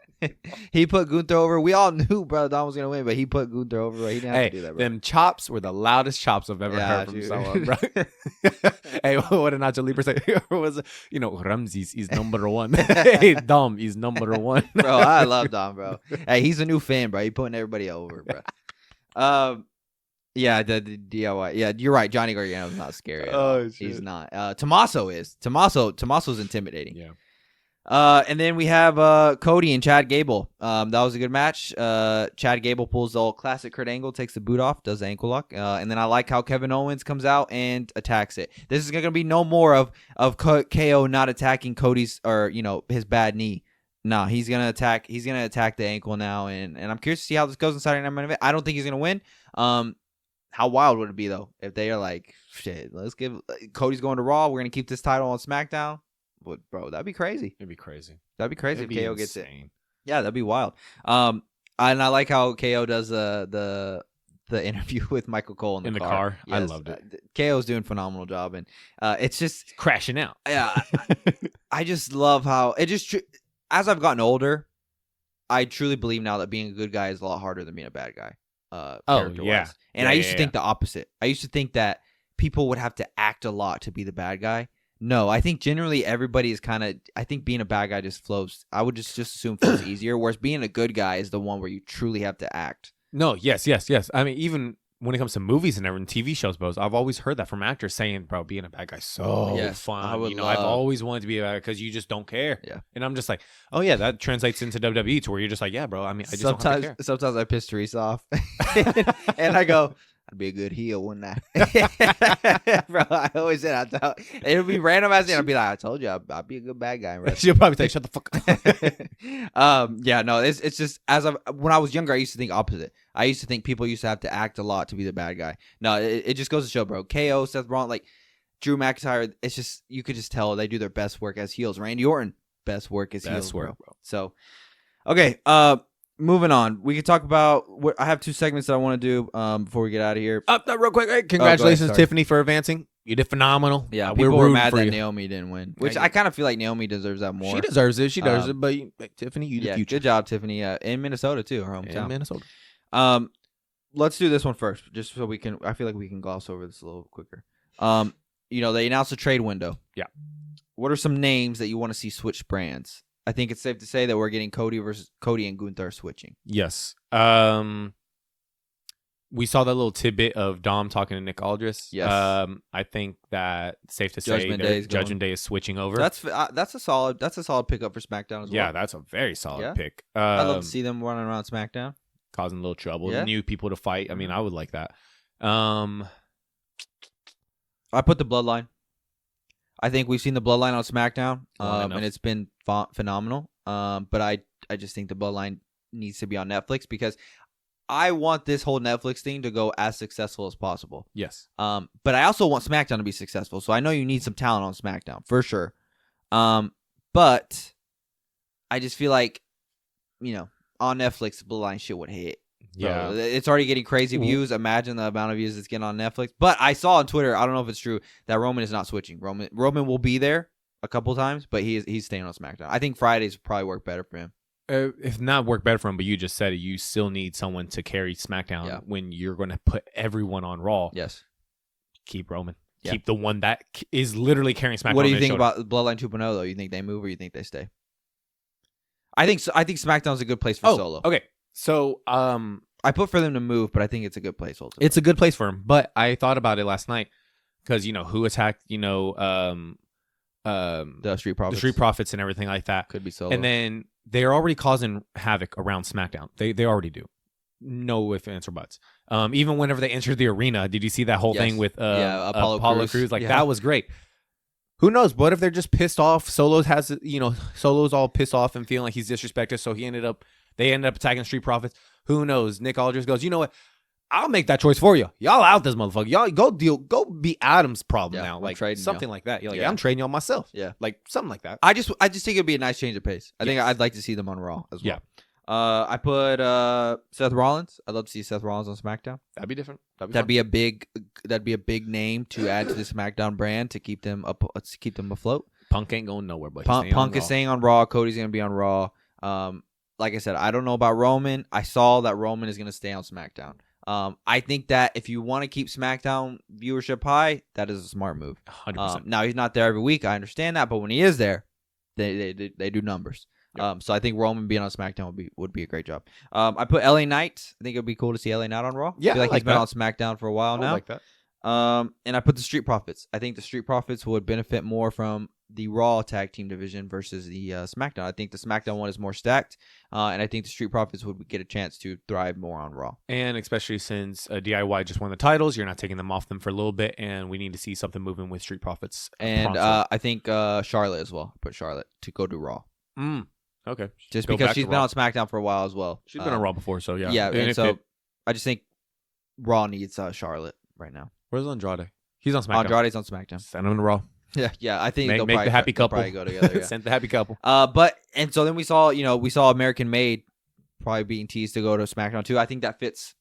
He put Gunther over. We all knew, bro, Dom was gonna win, but he put Gunther over. Bro. He didn't have to do that, bro. Them chops were the loudest chops I've ever heard from someone, bro. Hey, what did Nacho Libre say? Was Ramses is number one. Hey, Dom is number one. Bro, I love Dom, bro. Hey, he's a new fan, bro. He putting everybody over, bro. Yeah, the DIY. Yeah, you're right. Johnny Gargano's not scary. He's not. Tommaso is. Tommaso's intimidating. Yeah. And then we have Cody and Chad Gable. That was a good match. Chad Gable pulls the old classic Kurt Angle, takes the boot off, does the ankle lock. And then I like how Kevin Owens comes out and attacks it. This is going to be no more of KO not attacking Cody's or his bad knee. No, he's gonna attack the ankle now, and I'm curious to see how this goes in Saturday Night Main Event. I don't think he's gonna win. How wild would it be though if they are like, shit, let's give Cody's going to Raw. We're gonna keep this title on SmackDown. But bro, that'd be crazy. It'd be crazy. That'd be crazy if KO gets it. Insane. Yeah, that'd be wild. And I like how KO does the interview with Michael Cole in the car. Yes, I loved it. KO's doing a phenomenal job, and it's just crashing out. Yeah, I just love how it just. As I've gotten older, I truly believe now that being a good guy is a lot harder than being a bad guy. Yeah. And I used to think the opposite. I used to think that people would have to act a lot to be the bad guy. No, I think generally everybody is kind of. I think being a bad guy just flows. I would just assume flows easier. Whereas being a good guy is the one where you truly have to act. No, yes. I mean, even when it comes to movies and everything, TV shows, bros, I've always heard that from actors saying, bro, being a bad guy so fun. I would I've love- always wanted to be a bad guy because you just don't care. Yeah. And I'm just like, oh, yeah, that translates into WWE to where you're just like, yeah, bro, I mean, I just don't have to care. Sometimes I piss Therese off, and I go, "I'd be a good heel, wouldn't I?" Bro, I always said, it'll be random as and I'll be like, "I told you, I'd be a good bad guy." Right? She'll probably say, shut the fuck up. Yeah, no, it's just when I was younger, I used to think opposite. I used to think people used to have to act a lot to be the bad guy. No, it just goes to show, bro. KO, Seth Rollins, like Drew McIntyre, it's just you could just tell they do their best work as heels. Randy Orton, best work as heels, bro. So, okay, moving on. We could talk about what I have 2 segments that I want to do before we get out of here. Real quick, hey, congratulations, sorry. Tiffany, for advancing. You did phenomenal. Yeah, we're people were rooting mad for that you. Naomi didn't win, which Yeah. I kind of feel like Naomi deserves that more. She deserves it. She deserves it. But Tiffany, you the Yeah, future. good job, Tiffany. In Minnesota too, her In hometown. Minnesota. Let's do this one first, just so we can. I feel like we can gloss over this a little quicker. They announced a trade window. Yeah. What are some names that you want to see switch brands? I think it's safe to say that we're getting Cody and Gunther switching. Yes. We saw that little tidbit of Dom talking to Nick Aldris. Yes. I think that safe to Judgment say Day is Judgment Day is switching over. That's a solid pickup for SmackDown as well. yeah, that's a very solid Yeah. pick. I'd love to see them running around SmackDown. Causing a little trouble. Yeah. New people to fight. I mean, I would like that. I put the Bloodline. I think we've seen the Bloodline on SmackDown, Long enough. and it's been phenomenal. But I just think the Bloodline needs to be on Netflix because I want this whole Netflix thing to go as successful as possible. Yes. But I also want SmackDown to be successful. So I know you need some talent on SmackDown for sure. But I just feel like, on Netflix, the Bloodline shit would hit. Yeah. Bro, it's already getting crazy views. Imagine the amount of views it's getting on Netflix. But I saw on Twitter, I don't know if it's true, that Roman is not switching. Roman will be there a couple times, but he's staying on SmackDown. I think Fridays probably work better for him. If not work better for him, but you just said it, you still need someone to carry SmackDown when you're going to put everyone on Raw. Yes. Keep Roman. Yeah. Keep the one that is literally carrying SmackDown. What do on you his think shoulder. about Bloodline 2.0 though? You think they move or you think they stay? I think SmackDown's a good place for Solo. Okay. So, I put for them to move, but I think it's a good place also. it's a good place for him. But I thought about it last night because who attacked the Street Profits. the Street Profits and everything like that. Could be Solo. And then they're already causing havoc around SmackDown. They already do. No ifs, ands, or buts. Even whenever they entered the arena, did you see that whole thing with Apollo Crews? Like that was great. Who knows? What if they're just pissed off? Solo's all pissed off and feeling like he's disrespected. So they ended up attacking Street Profits. Who knows? Nick Aldris goes, you know what? I'll make that choice for you. Y'all out this motherfucker. Y'all go be Adam's problem now. Like something like that. You're like, I'm trading y'all myself. Yeah. Like something like that. I just think it'd be a nice change of pace. I think I'd like to see them on Raw as well. Yeah. I put Seth Rollins. I'd love to see Seth Rollins on SmackDown. That'd be different. That'd be a big name to add to the SmackDown brand to keep them up, to keep them afloat. Punk ain't going nowhere, but Punk is staying on Raw. Cody's gonna be on Raw. Like I said, I don't know about Roman. I saw that Roman is gonna stay on SmackDown. I think that if you want to keep SmackDown viewership high, that is a smart move. 100%. Now he's not there every week. I understand that, but when he is there, they do numbers. Yep. So I think Roman being on SmackDown would be a great job. I put LA Knight. I think it'd be cool to see LA Knight on Raw. Yeah, I feel like I he's like been that. on SmackDown for a while I now. like that. And I put the Street Profits. I think the Street Profits would benefit more from the Raw tag team division versus the SmackDown. I think the SmackDown one is more stacked, and I think the Street Profits would get a chance to thrive more on Raw. And especially since DIY just won the titles, you're not taking them off them for a little bit, and we need to see something moving with Street Profits. And pronto. I think Charlotte as well. I put Charlotte to go to Raw. Okay. Just Go because back she's to been Raw. on SmackDown for a while as well. She's been on Raw before, so yeah. Yeah, and if so it- I just think Raw needs Charlotte right now. where's Andrade? He's on SmackDown. Andrade's on SmackDown. Send him to Raw. Yeah. I think Make they'll the probably, happy they'll couple. probably go together. Yeah. Send the happy couple. And so then we saw American Made probably being teased to go to SmackDown too. I think that fits.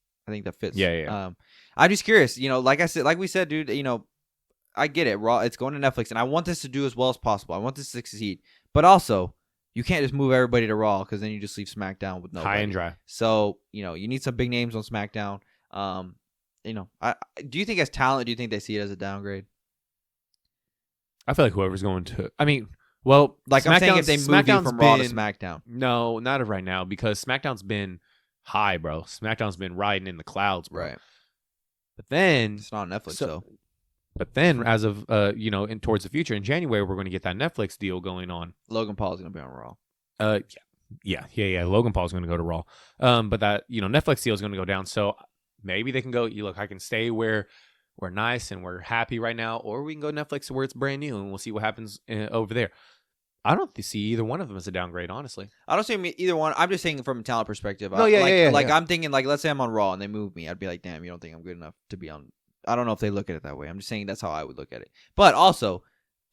Yeah. I'm just curious. Like we said, dude. I get it. Raw. It's going to Netflix, and I want this to do as well as possible. I want this to succeed, but also you can't just move everybody to Raw because then you just leave SmackDown with nobody. High and dry. So you need some big names on SmackDown. do you think as talent, do you think they see it as a downgrade? I feel like whoever's going to. I mean, well, Like I'm saying, if they move you SmackDown's from Raw to been- SmackDown. No, not of right now because SmackDown's been high, bro. SmackDown's been riding in the clouds, bro. Right. But then, It's not on Netflix, So- though. but then, as of in towards the future in January, we're going to get that Netflix deal going on. Logan Paul is going to be on Raw. Yeah. Logan Paul's going to go to Raw. But that Netflix deal is going to go down. So maybe they can go. You look, I can stay where we're nice and we're happy right now, or we can go Netflix where it's brand new and we'll see what happens over there. I don't see either one of them as a downgrade, honestly. I don't see either one. I'm just saying from a talent perspective. No, yeah. I'm thinking, like, let's say I'm on Raw and they move me. I'd be like, damn, you don't think I'm good enough to be on. I don't know if they look at it that way. I'm just saying that's how I would look at it. But also,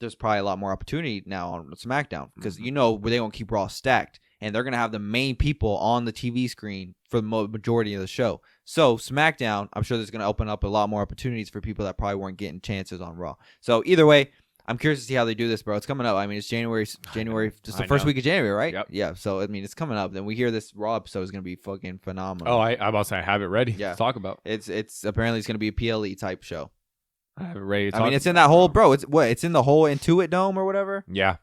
there's probably a lot more opportunity now on SmackDown because they're going to keep Raw stacked and they're going to have the main people on the TV screen for the majority of the show. So SmackDown, I'm sure there's going to open up a lot more opportunities for people that probably weren't getting chances on Raw. So either way, I'm curious to see how they do this, bro. It's coming up. I mean, it's January. Just the first week of January, right? Yep. Yeah. So I mean, it's coming up. Then we hear this Raw episode is going to be fucking phenomenal. Oh, I'm about to say I have it ready Yeah. to talk about. It's apparently it's going to be a PLE type show. I have it ready to talk I mean, it's in that whole, bro. It's in the whole Intuit Dome or whatever Yeah.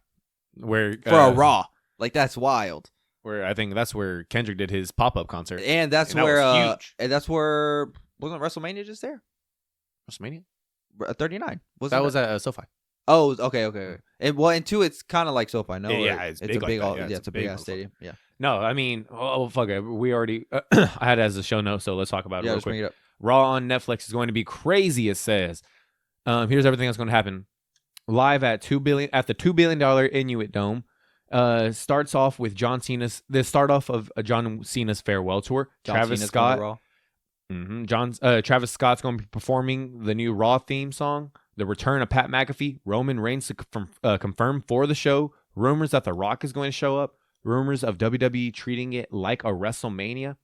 Where for a Raw. Like that's wild. Where I think that's where Kendrick did his pop-up concert. And that's And that where was huge. and that's where wasn't WrestleMania just there? WrestleMania? 39. That was at SoFi. Oh, okay. And Intuit's kind of like SoFi, no? Yeah, Or it's a big like big, that. Yeah, it's a big ass motherfucker. stadium. Yeah. No, I mean, fuck it. We already, I had it as a show note, so let's talk about it Yeah, real just quick. bring it up. Raw on Netflix is going to be crazy, it says. Here's everything that's going to happen. Live at the $2 billion Inuit Dome. Starts off with John Cena's farewell tour. Travis Cena's going to Scott. Raw. Travis Scott's going to be performing the new Raw theme song. The return of Pat McAfee. Roman Reigns confirmed for the show. Rumors that The Rock is going to show up. Rumors of WWE treating it like a WrestleMania.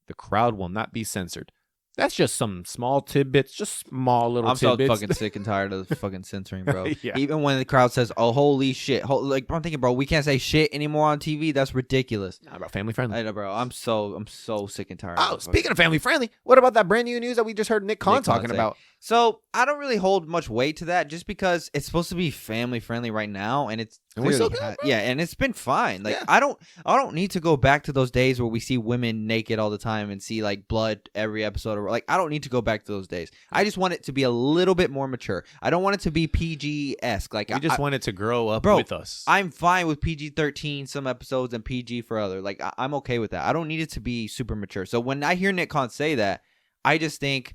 The crowd will not be censored. That's just some small tidbits, just small little I'm so tidbits. fucking sick and tired of the fucking censoring, bro. Yeah. Even when the crowd says, "Oh, holy shit!" Like I'm thinking, bro, we can't say shit anymore on TV. That's ridiculous. Nah, bro, family friendly. I know, bro. I'm so sick and tired. Oh, of speaking of family friendly, what about that brand new news that we just heard Nick Khan talking say. about? So I don't really hold much weight to that, just because it's supposed to be family friendly right now, and it's And we're so clearly good, bro. yeah, and it's been fine. Like Yeah. I don't need to go back to those days where we see women naked all the time and see like blood every episode. Like I don't need to go back to those days. I just want it to be a little bit more mature. I don't want it to be PG-esque. Like We just want it to grow up Bro, with us. I'm fine with PG-13 some episodes and PG for other. Like I'm okay with that. I don't need it to be super mature. So when I hear Nick Khan say that, I just think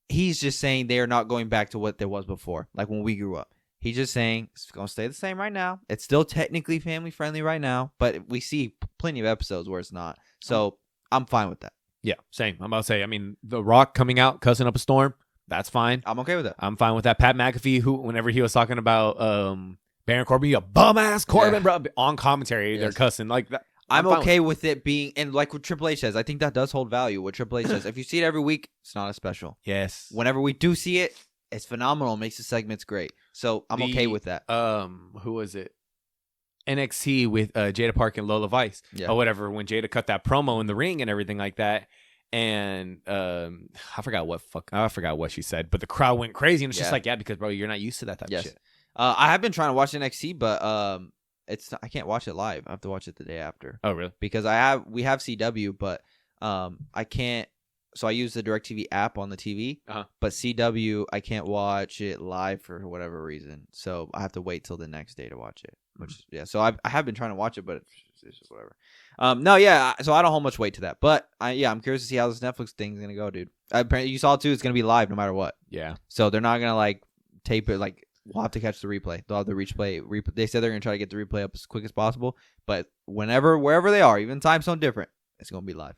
he's just saying they are not going back to what there was before, like when we grew up. He's just saying it's going to stay the same right now. It's still technically family friendly right now, but we see plenty of episodes where it's not. So I'm fine with that. Yeah, same. I'm about to say, I mean, The Rock coming out, cussing up a storm, that's fine. I'm okay with that. I'm fine with that. Pat McAfee, who, whenever he was talking about Baron Corbin, you a bum ass Corbin, Yeah. bro, on commentary, they're Yes. cussing like that. I'm fine okay with it being, and like what Triple H says, I think that does hold value. What Triple H says, if you see it every week, it's not as special. Yes. Whenever we do see it, it's phenomenal. It makes the segments great. So I'm okay with that. Who was it? NXT with Jada Park and Lola Vice, Yeah. or whatever. When Jada cut that promo in the ring and everything like that, and I forgot what she said, but the crowd went crazy, and it's just Yeah. like, yeah, because bro, you're not used to that type Yes. of shit. I have been trying to watch NXT, but I can't watch it live. I have to watch it the day after Oh, really? because we have CW, but I can't. So I use the DirecTV app on the TV, Uh-huh. but CW I can't watch it live for whatever reason. So I have to wait till the next day to watch it. Which yeah, so I have been trying to watch it, but it's just whatever. No, yeah. So I don't hold much weight to that, but I'm curious to see how this Netflix thing's gonna go, dude. Apparently you saw too. It's gonna be live no matter what. Yeah. So they're not gonna like tape it. Like we'll have to catch the replay. They'll have the replay. They said they're gonna try to get the replay up as quick as possible. But wherever they are, even time zone different, it's gonna be live.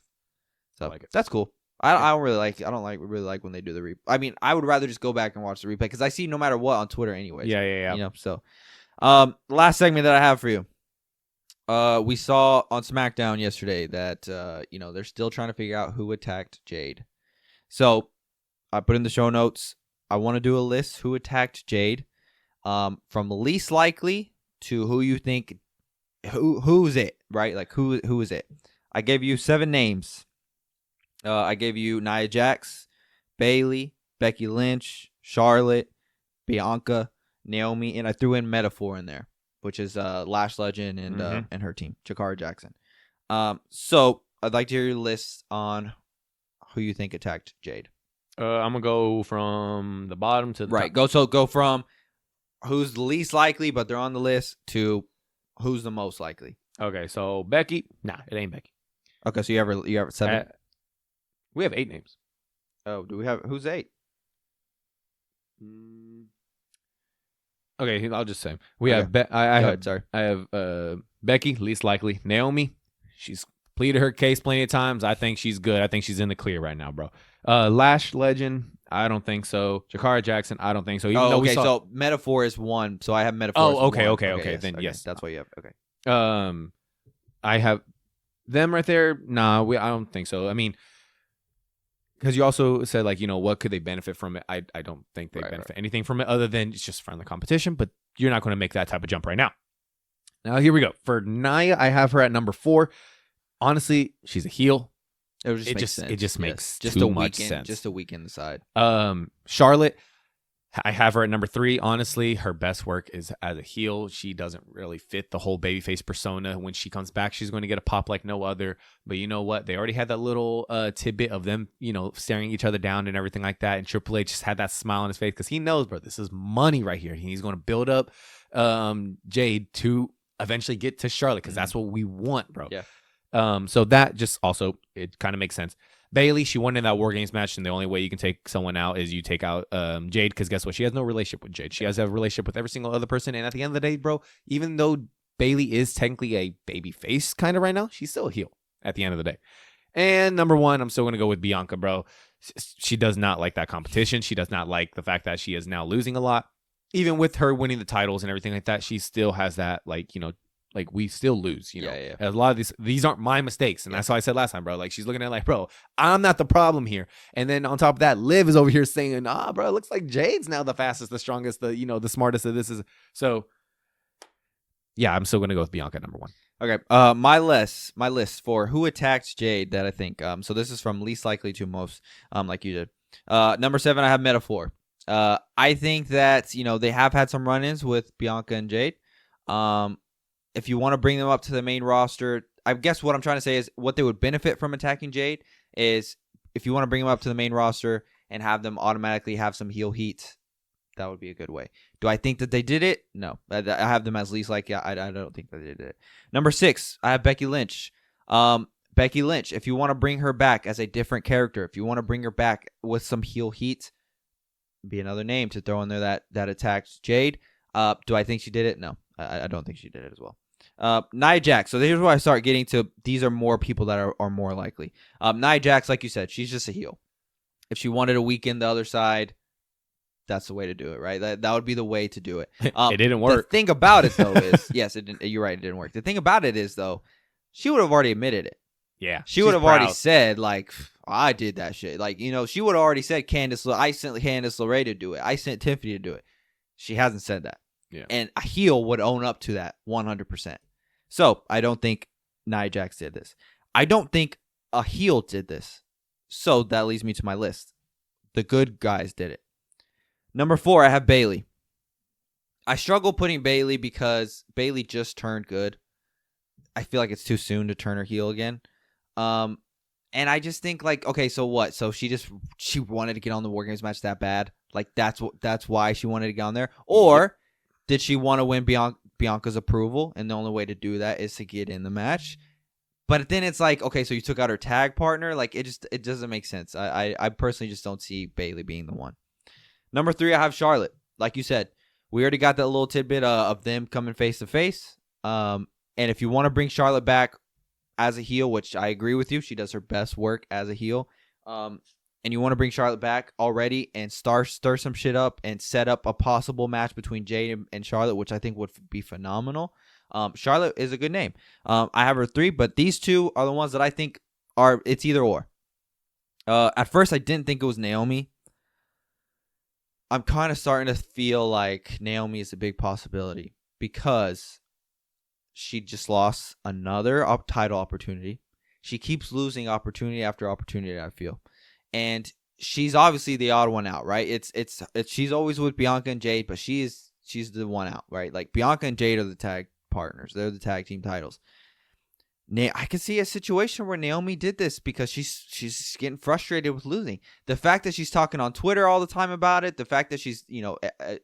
So I like it. that's cool. I don't really like when they do the replay. I mean, I would rather just go back and watch the replay because I see no matter what on Twitter anyways. Yeah. You know. So, last segment that I have for you. We saw on SmackDown yesterday that they're still trying to figure out who attacked Jade. So I put in the show notes. I want to do a list who attacked Jade, from least likely to who you think who's it, right? Like who is it? I gave you 7 names. I gave you Nia Jax, Bailey, Becky Lynch, Charlotte, Bianca, Naomi, and I threw in Metaphor in there, which is Lash Legend and her team, Jakara Jackson. So I'd like to hear your list on who you think attacked Jade. I'm gonna go from the bottom to the top. Go from who's the least likely, but they're on the list, to who's the most likely. Okay, so Becky. Nah, it ain't Becky. Okay, so you have 7. We have 8 names. Oh, do we have who's 8? Okay, I'll just say 'em. We Okay. have. Go ahead, sorry. I have Becky, least likely. Naomi, she's pleaded her case plenty of times. I think she's good. I think she's in the clear right now, bro. Lash Legend, I don't think so. Jakara Jackson, I don't think so. Even though we saw... So Metaphor is 1. So I have Metaphor. as okay, 1. okay. Then yes, that's what you have. Okay. I have them right there. Nah, I don't think so. I mean, because you also said, like, what could they benefit from it? I don't think they benefit anything from it other than it's just friendly competition, but you're not going to make that type of jump right now. Now, here we go. For Nia, I have her at number 4. Honestly, she's a heel. It just makes too much sense. Just to weaken the side. Charlotte, I have her at number 3. Honestly, her best work is as a heel. She doesn't really fit the whole babyface persona. When she comes back, she's going to get a pop like no other. But you know what? They already had that little tidbit of them, staring each other down and everything like that. And Triple H just had that smile on his face because he knows, bro, this is money right here. He's going to build up Jade to eventually get to Charlotte because that's what we want, bro. Yeah. So that just also, it kind of makes sense. Bailey, she won in that War Games match, and the only way you can take someone out is you take out Jade, because guess what? She has no relationship with Jade. She has a relationship with every single other person, and at the end of the day, bro, even though Bailey is technically a baby face kind of right now, she's still a heel at the end of the day. And number 1, I'm still going to go with Bianca, bro. She does not like that competition. She does not like the fact that she is now losing a lot. Even with her winning the titles and everything like that, she still has that, like we still lose, Yeah. A lot of these aren't my mistakes. And that's why I said last time, bro, like she's looking at it like, bro, I'm not the problem here. And then on top of that, Liv is over here saying, bro, it looks like Jade's now the fastest, the strongest, the smartest of this is. So yeah, I'm still going to go with Bianca number 1. Okay. My list for who attacked Jade that I think, so this is from least likely to most, like you did. Number 7, I have Metaphor. I think that, they have had some run-ins with Bianca and Jade. If you want to bring them up to the main roster, I guess what I'm trying to say is what they would benefit from attacking Jade is if you want to bring them up to the main roster and have them automatically have some heel heat, that would be a good way. Do I think that they did it? No. I have them as least likely. I don't think that they did it. Number 6, I have Becky Lynch. Becky Lynch, if you want to bring her back as a different character, if you want to bring her back with some heel heat, be another name to throw in there that attacked Jade. Do I think she did it? No. I don't think she did it as well. Nia Jax. So here's where I start getting to. These are more people that are more likely. Nia Jax, like you said, she's just a heel. If she wanted to weaken the other side, that's the way to do it, right? That would be the way to do it. It didn't work. The thing about it, though, is yes, it didn't. You're right, it didn't work. The thing about it is, though, she would have already admitted it. Yeah, she would have already said, like, I did that shit. Like, she would have already said, I sent Candice LeRae to do it. I sent Tiffany to do it. She hasn't said that. Yeah. And a heel would own up to that 100%. So I don't think Nia Jax did this. I don't think a heel did this. So that leads me to my list. The good guys did it. Number 4, I have Bailey. I struggle putting Bailey because Bailey just turned good. I feel like it's too soon to turn her heel again. And I just think, like, okay, so what? So she wanted to get on the War Games match that bad? Like, that's why she wanted to get on there? Or did she want to win Bianca's approval, and the only way to do that is to get in the match? But then it's like, okay, so you took out her tag partner. Like, it doesn't make sense. I personally just don't see Bailey being the one. Number 3, I have Charlotte. Like you said, we already got that little tidbit of them coming face to face. And if you want to bring Charlotte back as a heel, which I agree with you, she does her best work as a heel. And you want to bring Charlotte back already and stir some shit up and set up a possible match between Jade and Charlotte, which I think would be phenomenal. Charlotte is a good name. I have her 3, but these 2 are the ones that I think it's either or. At first, I didn't think it was Naomi. I'm kind of starting to feel like Naomi is a big possibility because she just lost another title opportunity. She keeps losing opportunity after opportunity, I feel. And she's obviously the odd one out, right? It's she's always with Bianca and Jade, but she's the one out, right? Like Bianca and Jade are the tag partners. They're the tag team titles. I could see a situation where Naomi did this because she's getting frustrated with losing. The fact that she's talking on Twitter all the time about it, the fact that she's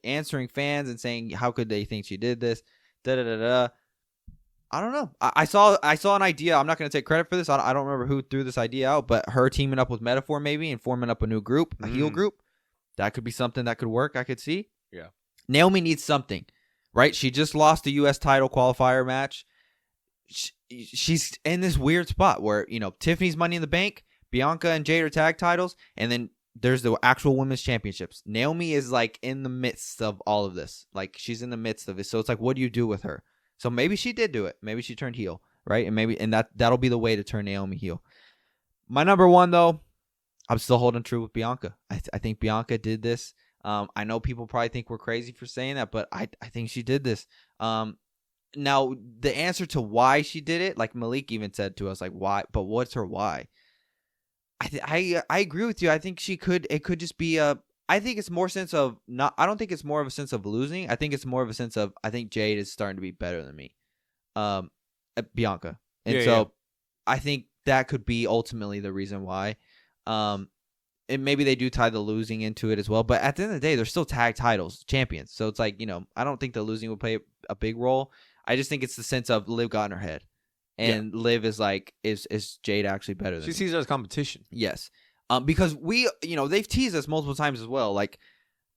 answering fans and saying how could they think she did this, da da da da. I don't know. I saw an idea. I'm not going to take credit for this. I don't remember who threw this idea out, but her teaming up with Metaphor maybe and forming up a new group, a heel group, that could be something that could work. I could see. Yeah. Naomi needs something, right? She just lost the U.S. title qualifier match. She's in this weird spot where, Tiffany's Money in the Bank, Bianca and Jade are tag titles, and then there's the actual women's championships. Naomi is like in the midst of all of this. Like she's in the midst of it. So it's like, what do you do with her? So maybe she did do it. Maybe she turned heel, right? And that'll be the way to turn Naomi heel. My number one, though, I'm still holding true with Bianca. I think Bianca did this. I know people probably think we're crazy for saying that, but I think she did this. Now, the answer to why she did it, like Malik even said to us, like, why? But what's her why? I agree with you. I think it could just be I think it's more sense of not. I don't think it's more of a sense of losing. I think it's more of a sense of I think Jade is starting to be better than me, Bianca, and I think that could be ultimately the reason why. And maybe they do tie the losing into it as well. But at the end of the day, they're still tag titles, champions. So it's like I don't think the losing will play a big role. I just think it's the sense of Liv got in her head, and Liv is like, is Jade actually better than? She me? sees it as competition. Yes. Because they've teased us multiple times as well. Like,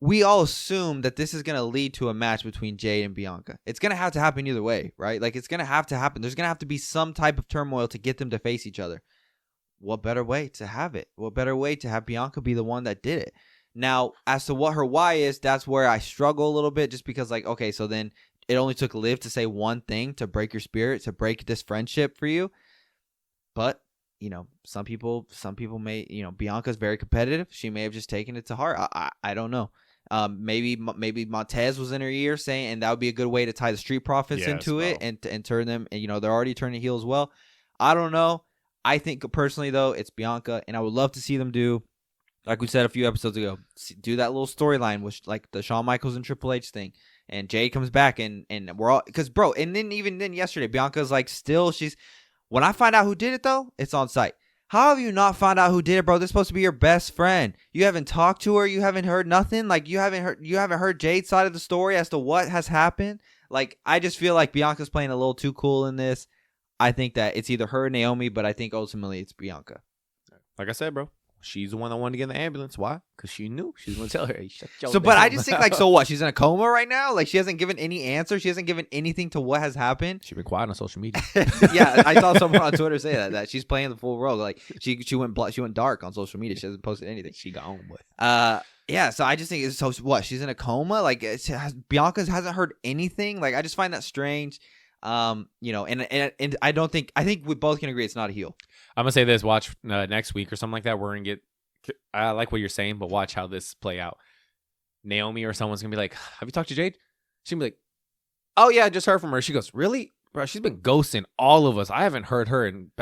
we all assume that this is going to lead to a match between Jade and Bianca. It's going to have to happen either way, right? Like, it's going to have to happen. There's going to have to be some type of turmoil to get them to face each other. What better way to have it? What better way to have Bianca be the one that did it? Now, as to what her why is, that's where I struggle a little bit, just because, like, okay, so then it only took Liv to say one thing to break your spirit, to break this friendship for you. But some people may, Bianca's very competitive. She may have just taken it to heart. I don't know. Maybe Montez was in her ear saying, and that would be a good way to tie the Street Profits into it and turn them. And they're already turning heel as well. I don't know. I think personally though, it's Bianca, and I would love to see them do, like we said a few episodes ago, do that little storyline with like the Shawn Michaels and Triple H thing. And Jade comes back and we're all, because bro, and then even then yesterday, Bianca's like when I find out who did it though, it's on site. How have you not found out who did it, bro? This is supposed to be your best friend. You haven't talked to her. You haven't heard nothing. Like you haven't heard Jade's side of the story as to what has happened. Like I just feel like Bianca's playing a little too cool in this. I think that it's either her or Naomi, but I think ultimately it's Bianca. Like I said, bro, she's the one that wanted to get in the ambulance. Why? Because she knew she was going to tell her. Hey, shut your So, but damn I just think, like, so what? She's in a coma right now? Like, she hasn't given any answer? She hasn't given anything to what has happened? She's been quiet on social media. Yeah, I saw someone on Twitter say that she's playing the full role. Like, she went dark on social media. She hasn't posted anything. She gone, boy. Yeah, so I just think it's so what? She's in a coma? Like, Bianca hasn't heard anything? Like, I just find that strange. And I think we both can agree it's not a heel. I'm going to say this. Watch next week or something like that. We're going to get, I like what you're saying, but watch how this play out. Naomi or someone's going to be like, have you talked to Jade? She'll be like, oh, yeah, I just heard from her. She goes, really? Bro, she's been ghosting all of us. I haven't heard her. And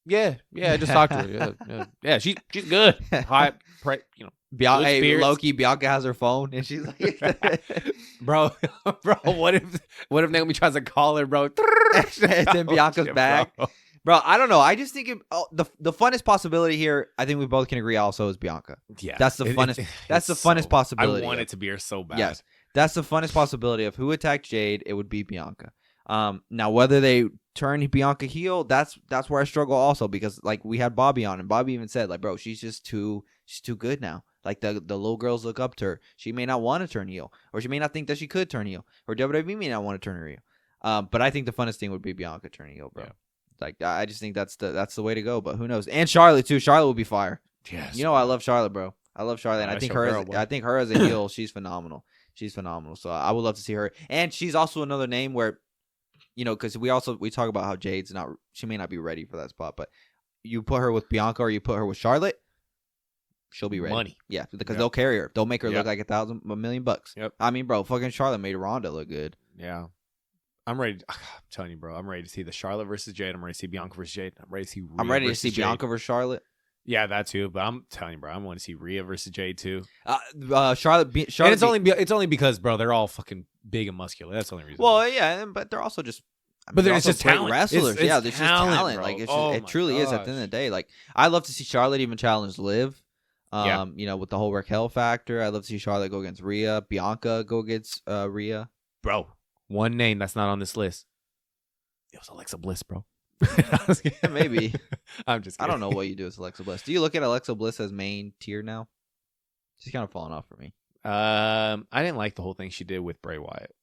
yeah, I just talked to her. Yeah, she's good. High, Loki, Bianca has her phone, and she's like, bro, what if Naomi tries to call her, bro? And then Bianca's back. Bro, I don't know. I just think the funnest possibility here, I think we both can agree also, is Bianca. Yeah. That's the funnest. That's the funnest possibility. I want it to be her so bad. Yes. That's the funnest possibility of who attacked Jade. It would be Bianca. Now, whether they turn Bianca heel, that's where I struggle also, because like we had Bobby on, and Bobby even said, like, bro, she's too good now. Like the little girls look up to her. She may not want to turn heel, or she may not think that she could turn heel, or WWE may not want to turn her heel. But I think the funnest thing would be Bianca turning heel, bro. Yeah. Like I just think that's the way to go. But who knows? And Charlotte too. Charlotte will be fire. Yes. I love Charlotte, bro. I love Charlotte, and I think her as a heel, she's phenomenal. She's phenomenal. So I would love to see her. And she's also another name where, because we talk about how Jade's she may not be ready for that spot, but you put her with Bianca or you put her with Charlotte, she'll be ready. Money. Yeah, because they'll carry her. They'll make her look like $1 million bucks. Yep. I mean, bro, fucking Charlotte made Ronda look good. Yeah. I'm ready. I'm telling you, bro. I'm ready to see the Charlotte versus Jade. I'm ready to see Bianca versus Jade. I'm ready to see Bianca versus Charlotte. Yeah, that too. But I'm telling you, bro, I want to see Rhea versus Jade too. Charlotte. And it's only because, bro, they're all fucking big and muscular. That's the only reason. Well, yeah, but they're also just. But they're it's also just great talent. wrestlers. It's Yeah, there's just talent. bro. Like it's Oh just, it my truly is. At the end of the day, like I love to see Charlotte even challenge Liv. Yeah. You know, with the whole Raquel factor, I love to see Charlotte go against Rhea, Bianca go against Rhea. Bro, one name that's not on this list. It was Alexa Bliss, bro. Maybe. I'm just kidding. I don't know what you do with Alexa Bliss. Do you look at Alexa Bliss as main tier now? She's kind of falling off for me. I didn't like the whole thing she did with Bray Wyatt.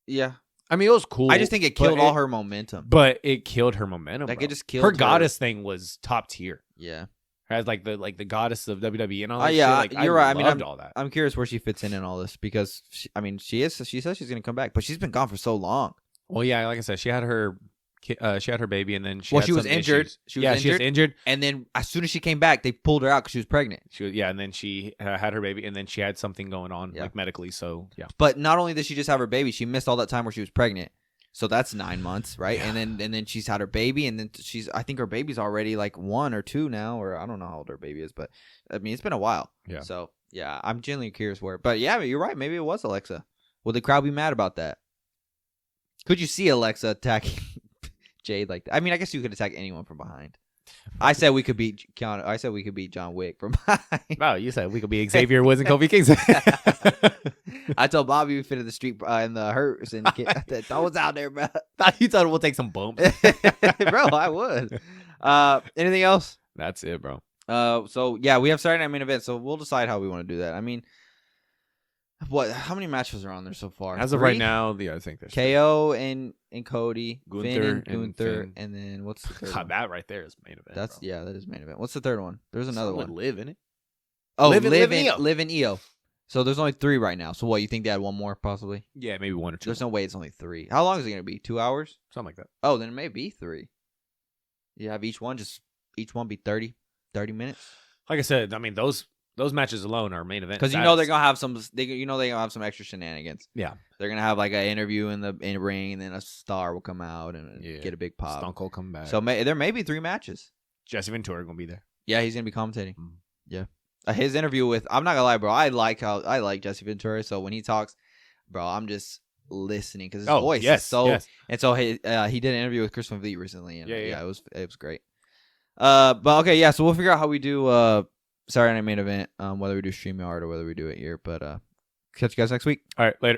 Yeah. I mean, it was cool. I just think it killed all her momentum. But it killed her momentum. Like bro. it just killed her goddess thing was top tier. Yeah. As like the goddess of WWE and all that yeah, shit. Like, you're right. I loved mean, all that. I'm curious where she fits in all this because she says she's going to come back, but she's been gone for so long. Well, yeah, like I said, she had her baby, and then she was injured. Issues. She was injured, and then as soon as she came back, they pulled her out because she was pregnant. and then she had her baby, and then she had something going on like medically. So yeah, but not only did she just have her baby, she missed all that time where she was pregnant. So that's 9 months, right? Yeah. And then she's had her baby, and then I think her baby's already like 1 or 2 now, or I don't know how old her baby is, but I mean it's been a while. Yeah. So yeah, I'm genuinely curious where. But yeah, you're right. Maybe it was Alexa. Will the crowd be mad about that? Could you see Alexa attacking Jade like that? I mean, I guess you could attack anyone from behind. I said we could beat John Wick from behind. Wow, you said we could be Xavier Woods and Kofi Kingston. I told Bobby we fit in the street in the hearse and throw us out there, bro. You thought we'll take some bumps, bro. I would. Anything else? That's it, bro. So yeah, we have Saturday Night Main Event, so we'll decide how we want to do that. I mean, how many matches are on there so far? As of right now, I think there's KO and Cody, Gunther, Gunther, and then what's the third one? That right there is main event. That is main event. What's the third one? There's It's another like one. Liv in it. Oh, Liv and EO. So there's only 3 right now. So what, you think they had one more possibly? Yeah, maybe 1 or 2. There's no way it's only 3. How long is it going to be? 2 hours? Something like that. Oh, then it may be 3. You have each one be 30 minutes. Like I said, I mean those matches alone are main event. Because they're gonna have some. They're gonna have some extra shenanigans. Yeah, they're gonna have like an interview in the ring, and then a star will come out and get a big pop. Stone Cold come back. So there may be 3 matches. Jesse Ventura gonna be there. Yeah, he's gonna be commentating. Yeah, his interview with. I'm not gonna lie, bro. I like Jesse Ventura. So when he talks, bro, I'm just listening because his voice is so. Yes. And so he did an interview with Chris Van Vliet recently, and it was great. But okay, yeah. So we'll figure out how we do Saturday Night Main Event, whether we do StreamYard or whether we do it here. But catch you guys next week. All right, later.